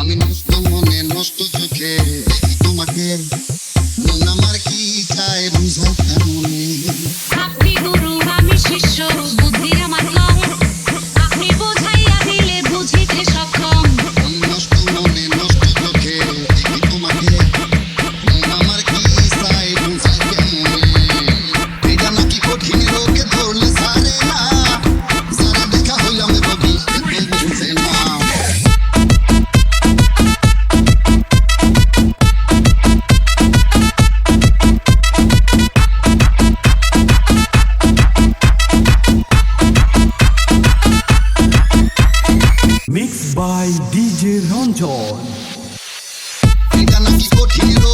আমি নষ্ট মনে নষ্ট চোখে দেখি তোমাকে, মন আমার কি চায় বুঝাও কেমনে। আপনি গুরু আমি শিষ্য, বুদ্ধি আমার কম, আপনি বোঝাইয়া দিলে বুঝিতে সক্ষম। আমি নষ্ট মনে নষ্ট চোখে দেখি তোমাকে, মন আমার কি চায় বুঝাও কেমনে। এটা নাকি কঠিন রোগে ধরলে সারে না, যারা দেখা হইলাম রবি একদম বুঝে না। Mixed by DJ Ranjan. এটা নাকি কঠিন রোগে